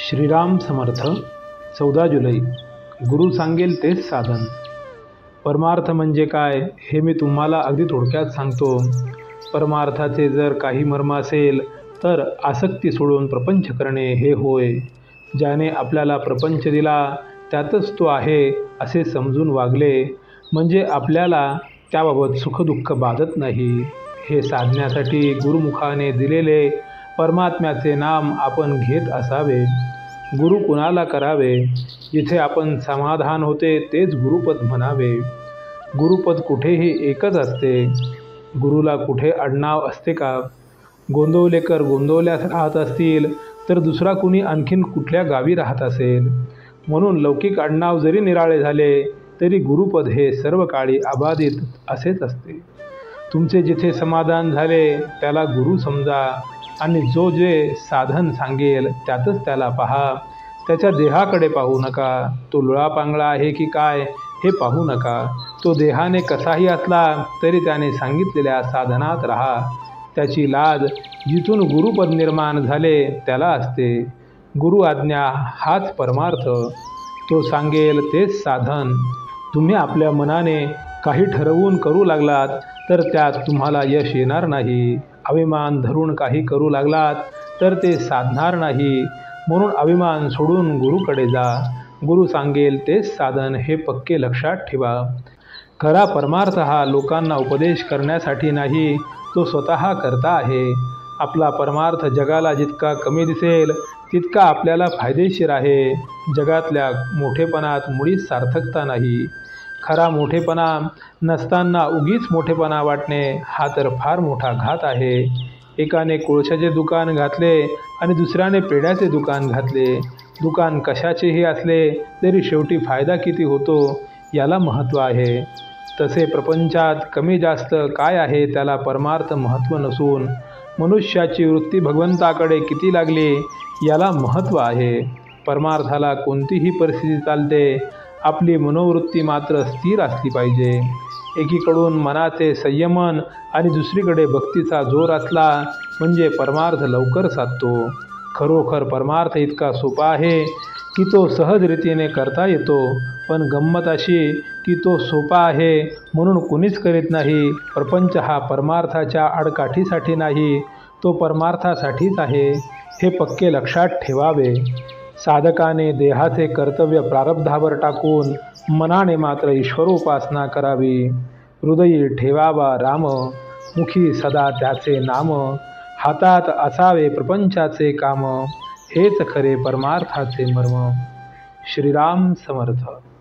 श्रीराम समर्थ 14 जुलै. गुरु सांगेल तेच साधन. परमार्थ म्हणजे काय हे मी तुम्हाला अगदी थोडक्यात सांगतो. परमार्थाचे जर काही मर्म असेल तर आसक्ती सोडून प्रपंच करणे हे होय. ज्याने आपल्याला प्रपंच दिला त्यातच तो आहे असे समजून वागले म्हणजे आपल्याला त्याबाबत सुखदुःख बाधत नाही. हे साधण्यासाठी गुरुमुखाने दिलेले परमात्म्याचे नाम आपण घेत असावे. गुरु कुणाला करावे? जिथे आपण समाधान होते तेच गुरुपद म्हणावे. गुरुपद कुठेही एकच असते. गुरुला कुठे आडनाव असते का? गोंदवलेकर गोंदवल्यात राहत असतील तर दुसरा कुणी आणखीन कुठल्या गावी राहत असेल. म्हणून लौकिक आडनाव जरी निराळे झाले तरी गुरुपद हे सर्व काळी अबाधित असेच असते. तुमचे जिथे समाधान झाले त्याला गुरु समजा आणि जो जे साधन सांगेल त्यातच त्याला पहा. त्याच्या देहाकडे पाहू नका. तो लुळापांगळा आहे की काय हे पाहू नका. तो देहाने कसाही असला तरी त्याने सांगितलेल्या साधनात राहा. त्याची लाज जिथून गुरुपद निर्माण झाले त्याला असते. गुरु आज्ञा हाच परमार्थ. तो सांगेल तेच साधन. तुम्ही आपल्या मनाने काही ठरवून करू लागलात तर त्यात तुम्हाला यश येणार नाही. अभिमान धरून काही करू लागलात तर ते साधणार नाही. म्हणून अभिमान सोडून गुरुकडे जा. गुरु सांगेल तेच साधन हे पक्के लक्षात ठेवा. खरा परमार्थ हा लोकांना उपदेश करण्यासाठी नाही, तो स्वतः करता आहे. आपला परमार्थ जगाला जितका कमी दिसेल तितका आपल्याला फायदेशीर आहे. जगातल्या मोठेपणात मुळीच सार्थकता नाही. खरा मोठेपणा नसताना उगीच मोठेपणा वाटणे हा तर फार मोठा घात आहे. एकाने कोळशाचे दुकान घातले आणि दुसऱ्याने पेढ्याचे दुकान घातले. दुकान कशाचेही असले तरी शेवटी फायदा किती होतो याला महत्त्व आहे. तसे प्रपंचात कमी जास्त काय आहे त्याला परमार्थ महत्त्व नसून मनुष्याची वृत्ती भगवंताकडे किती लागली याला महत्त्व आहे. परमार्थाला कोणतीही परिस्थिती चालते. आपली मनोवृत्ती मात्र स्थिर असली पाहिजे. एकीकडून मनाचे संयमन आणि दुसरीकडे भक्तीचा जोर असला म्हणजे परमार्थ लवकर साधतो. खरोखर परमार्थ इतका सोपा आहे की तो सहज रीतीने करता येतो. पण गंमत अशी की तो सोपा आहे म्हणून कुणीच करीत नाही. प्रपंच हा परमार्थाच्या आडकाठीसाठी नाही, तो परमार्थासाठीच आहे हे पक्के लक्षात ठेवावे. साधकाने देहाचे कर्तव्य प्रारब्धावर टाकून मनाने मात्र ईश्वरोपासना करावी. हृदयी ठेवावा राम, मुखी सदा त्याचे नाम. हातात असावे प्रपंचाचे काम, हेच खरे परमार्थाचे मर्म. श्रीराम समर्थ.